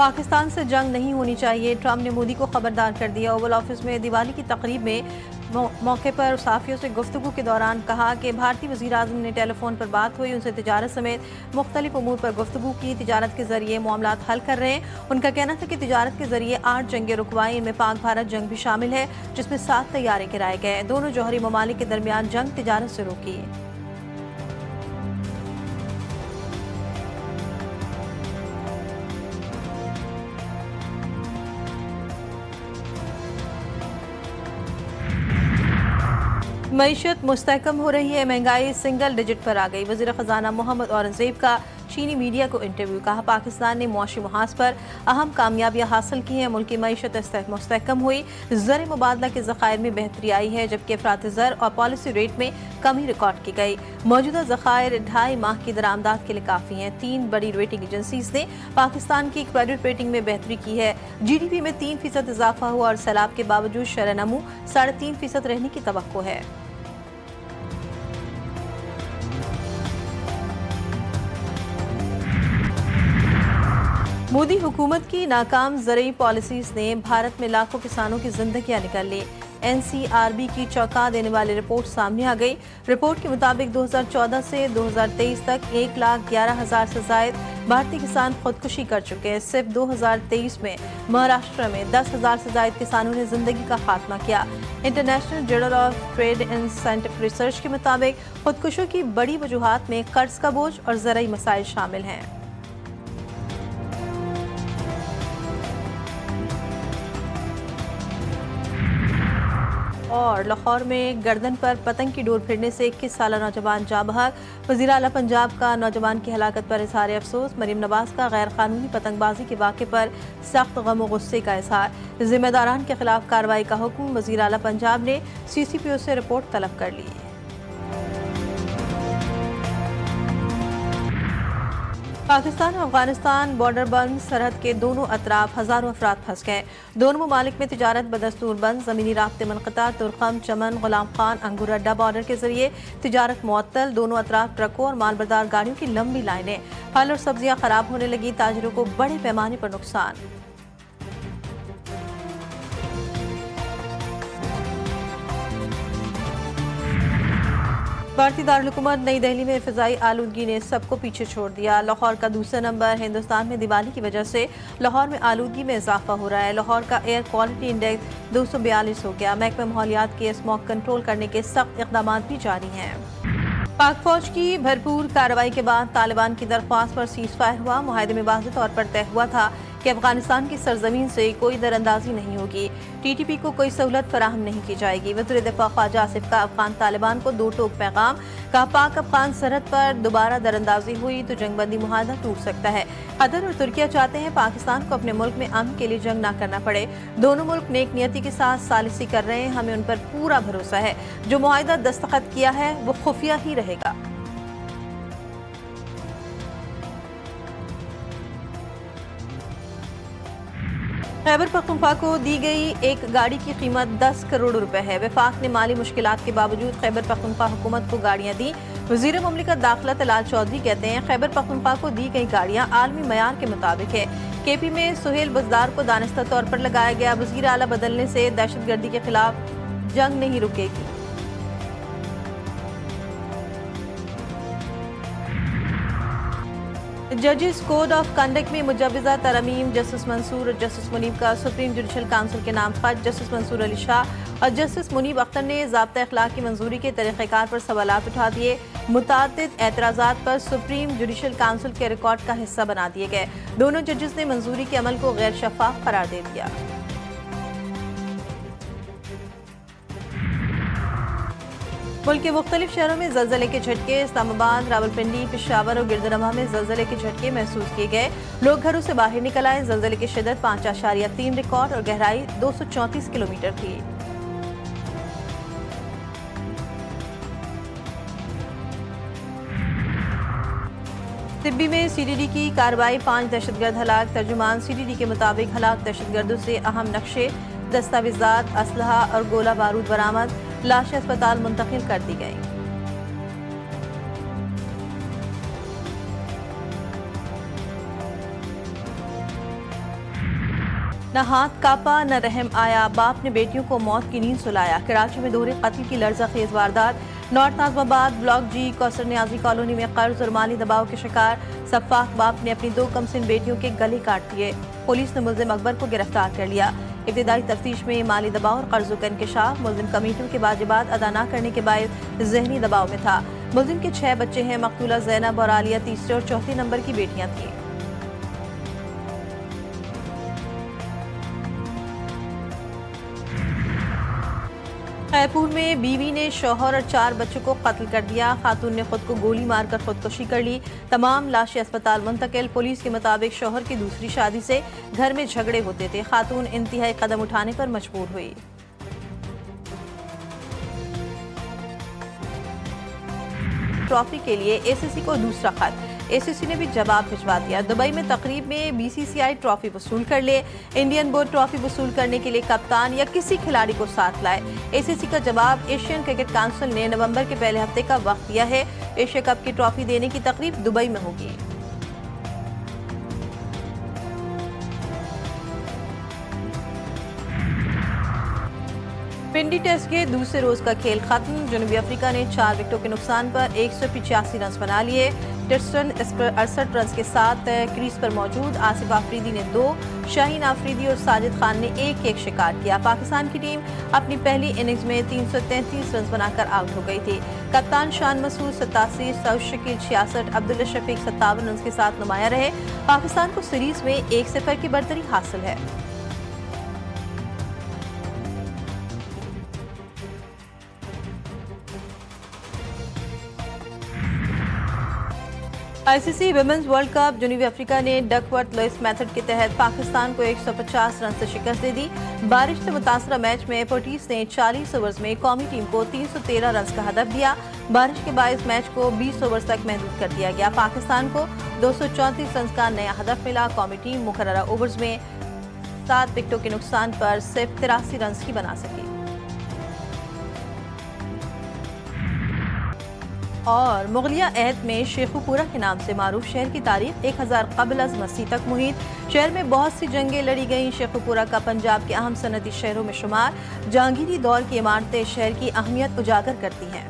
पाकिस्तान से जंग नहीं होनी चाहिए, ट्रंप ने मोदी को खबरदार कर दिया। ओवल ऑफिस में दिवाली की तकरीब में मौके पर सहाफ़ियों से गुफ्तगू के दौरान कहा कि भारतीय वज़ीर-ए-आज़म ने टेलीफोन पर बात हुई, उनसे तिजारत समेत मुख्तलिफ उमूर पर गुफ्तगू की। तिजारत के जरिए मामलात हल कर रहे हैं। उनका कहना था कि तिजारत के जरिए 8 जंगें रुकवाई, इनमें पाक भारत जंग भी शामिल है, जिसमें 7 तैयारे गिराए गए। दोनों जौहरी ममालिक के दरमियान जंग तिजारत से रोकी। मईशत मुस्तहकम हो रही है, महंगाई सिंगल डिजिट पर आ गई। वज़ीर ख़जाना मोहम्मद औरंगज़ेब का चीनी मीडिया को इंटरव्यू। कहा, पाकिस्तान ने मुआशी महाज पर अहम कामयाबियाँ हासिल की हैं। मुल्क की मईशत मुस्तहकम हुई, ज़र मुबादला के ज़खायर में बेहतरी आई है, जबकि अफरात ज़र और पॉलिसी रेट में कमी रिकॉर्ड की गई। मौजूदा ज़खायर 2.5 माह की दरामदात के लिए काफ़ी हैं। 3 बड़ी रेटिंग एजेंसीज ने पाकिस्तान की क्रेडिट रेटिंग में बेहतरी की है। GDP में 3% इजाफा हुआ और सैलाब के बावजूद शरह नमू 3.5% रहने की तवक्को है। मोदी हुकूमत की नाकाम ज़रई पॉलिसीज़ ने भारत में लाखों किसानों की जिंदगियां निकाल ली। NCRB की चौंका देने वाली रिपोर्ट सामने आ गई। रिपोर्ट के मुताबिक 2014 से 2023 तक 1,11,000 से जायद भारतीय किसान खुदकुशी कर चुके हैं। सिर्फ 2023 में महाराष्ट्र में 10,000 से जायद किसानों ने जिंदगी का खात्मा किया। International journal of trade and scientific research के मुताबिक खुदकुशियों की बड़ी वजूहात में कर्ज का बोझ और ज़रई मसाइल शामिल हैं। और लाहौर में गर्दन पर पतंग की डोर फिरने से 21 साला नौजवान जाँ बहक। वज़ीर आला पंजाब का नौजवान की हलाकत पर इज़हार अफसोस। मरीम नवाज का गैर कानूनी पतंगबाजी के वाक़े पर सख्त गम व गुस्से का इज़हार। जिम्मेदारान के खिलाफ कार्रवाई का हुक्म। वज़ीर आला पंजाब ने CCPO से रिपोर्ट तलब कर ली। पाकिस्तान और अफगानिस्तान बॉर्डर बंद, सरहद के दोनों अतराफ हजारों अफराद फंस गए। दोनों ममालिक में तिजारत बदस्तूर बंद, जमीनी राब्ते मुनक़ता। तुर्कम, चमन, गुलाम खान, अंगूर अड्डा बॉर्डर के जरिए तिजारत मुअत्तल। दोनों अतराफ ट्रकों और मालबरदार गाड़ियों की लंबी लाइनें। फल और सब्जियां खराब होने लगी, ताजिरों को बड़े पैमाने पर नुकसान। भारतीय दारुल-हुकूमत नई दिल्ली में फ़िज़ाई आलूदगी ने सबको पीछे छोड़ दिया। लाहौर का दूसरा नंबर। हिंदुस्तान में दिवाली की वजह से लाहौर में आलूदगी में इजाफा हो रहा है। लाहौर का एयर क्वालिटी इंडेक्स 242 हो गया। महकमा माहौलियात के स्मॉग कंट्रोल करने के सख्त इक़दाम भी जारी हैं। पाक फौज की भरपूर कार्रवाई के बाद तालिबान की दरख्वास्त पर सीज़ फायर हुआ। मुआहदे में वाज़ेह तौर पर तय हुआ था कि अफगानिस्तान की सरजमीन से कोई दरअंदाजी नहीं होगी, TTP को कोई सहूलत फराहम नहीं की जाएगी। वज़ीर दिफा ख्वाजा आसिफ का अफगान तालिबान को 2 टोक पैगाम। कहा, पाक अफगान सरहद पर दोबारा दरअंदाजी हुई तो जंगबंदी मुआहदा टूट सकता है। कतर और तुर्किया चाहते हैं पाकिस्तान को अपने मुल्क में अमन के लिए जंग न करना पड़े। दोनों मुल्क नेक नियति के साथ सालिसी कर रहे हैं। हमें उन पर पूरा भरोसा है। जो मुआहदा दस्तखत किया है वो खुफिया ही रहेगा। खैबर पख्तूनख्वा को दी गई एक गाड़ी की कीमत 10 करोड़ रुपए है। वफाक ने माली मुश्किलात के बावजूद खैबर पख्तूनख्वा हुकूमत को गाड़ियां दी। वज़ीर मुमलिकत दाखिला तलाल चौधरी कहते हैं, खैबर पख्तूनख्वा को दी गई गाड़ियां आलमी मयार के मुताबिक है। KP में सुहेल बज़दार को दानिस्ता तौर पर लगाया गया। वज़ीर आला बदलने से दहशतगर्दी के खिलाफ जंग नहीं रुकेगी। जजेस कोड ऑफ कंडक्ट में मुजवज़ा तरमीम। जस्टिस मंसूर और जस्टिस मुनीब का सुप्रीम जुडिशल काउंसिल के नाम खत। जस्टिस मंसूर अली शाह और जस्टिस मुनीब अख्तर ने ज़ाब्ता अखलाक की मंजूरी के तरीक़ेकार पर सवालात उठा दिए। मुताद्दिद एतराज़ात पर सुप्रीम जुडिशल काउंसिल के रिकॉर्ड का हिस्सा बना दिए गए। दोनों जजेस ने मंजूरी के अमल को गैर शफाफ करार दे दिया। मुल्क के मुख्तलिफ शहरों में ज़लज़ले के झटके। इस्लामाबाद, रावलपिंडी, पेशावर और गिरदनवा में ज़लज़ले के झटके महसूस किए गए। लोग घरों से बाहर निकल आए। ज़लज़ले की शिद्दत 5.3 रिकॉर्ड और गहराई 234 किलोमीटर थी। तिब्बी में CDD की कार्रवाई। 5 दहशतगर्द हलाक। तर्जुमान CDD के मुताबिक हलाक दहशतगर्दों से अहम नक्शे, दस्तावेजात, असलहा और गोला बारूद बरामद। लाशें अस्पताल मुंतकिल कर दी गई। न हाथ कापा न रहम आया, बाप ने बेटियों को मौत की नींद सुलाया। कराची में दोहरे कत्ल की लर्ज़ाखेज वारदात। नॉर्थ नाज़िमाबाद ब्लॉक जी कौसर न्याजी कॉलोनी में कर्ज और माली दबाव के शिकार सफ़ाक बाप ने अपनी 2 कमसिन बेटियों के गले काट दिए। पुलिस ने मुल्जिम अकबर को गिरफ्तार कर लिया। इब्तिदाई तफ्तीश में माली दबाव और कर्जों का इंकशाफ। मुल्जिम कमेटियों के वाजिबात अदा न करने के बायस जहनी दबाव में था। मुल्जिम के 6 बच्चे हैं। मकतूला ज़ैनब और आलिया तीसरे और चौथे नंबर की बेटियां थीं। खैरपुर में बीवी ने शौहर और 4 बच्चों को कत्ल कर दिया। खातून ने खुद को गोली मारकर खुदकुशी कर ली। तमाम लाशें अस्पताल मुंतकिल। पुलिस के मुताबिक शौहर की दूसरी शादी से घर में झगड़े होते थे। खातून इंतहाई कदम उठाने पर मजबूर हुई। ट्रॉफी के लिए एसीसी को दूसरा खत। एसीसी ने भी जवाब भिजवा दिया। दुबई में तकरीब में बीसीसीआई ट्रॉफी वसूल कर ले। इंडियन बोर्ड ट्रॉफी वसूल करने के लिए कप्तान या किसी खिलाड़ी को साथ लाए। एसीसी का जवाब। एशियन क्रिकेट काउंसिल ने नवंबर के पहले हफ्ते का वक्त दिया है। एशिया कप की ट्रॉफी देने की तकरीब दुबई में होगी। पिंडी टेस्ट के दूसरे रोज का खेल खत्म। जनूबी अफ्रीका ने 4 विकेटों के नुकसान पर 185 रन बना लिए। टिस्टन 68 रन के साथ क्रीज पर मौजूद। आसिफ आफरीदी ने 2, शाहीन आफरीदी और साजिद खान ने 1-1 शिकार किया। पाकिस्तान की टीम अपनी पहली इनिंग्स में 333 रन बनाकर आउट हो गई थी। कप्तान शान मसूद 87, सऊद शकील 66, अब्दुल्ला शफीक 57 रन के साथ नुमाया रहे। पाकिस्तान को सीरीज में 1-0 की बढ़तरी हासिल है। ICC women's world cup. जनूबी अफ्रीका ने डकवर्थ लुइस मेथड के तहत पाकिस्तान को 150 रन से शिकस्त दे दी। बारिश से मुतासरा मैच में पोर्टिस ने 40 ओवर्स में कौमी टीम को 313 रन का हदफ दिया। बारिश के बायस मैच को 20 ओवर्स तक महदूद कर दिया गया। पाकिस्तान को 234 रन का नया हदफ मिला। कौमी टीम मुकर्ररा ओवर्स में 7 विकेटों के नुकसान पर सिर्फ 83 रन ही बना सकी। और मुगलिया अहद में शेखुपुरा के नाम से मारूफ शहर की तारीख 1000 कबल अज़ मसीह तक मुहित। शहर में बहुत सी जंगें लड़ी गईं। शेखुपुरा का पंजाब के अहम सनती शहरों में शुमार। जहांगीरी दौर की इमारतें शहर की अहमियत उजागर करती हैं।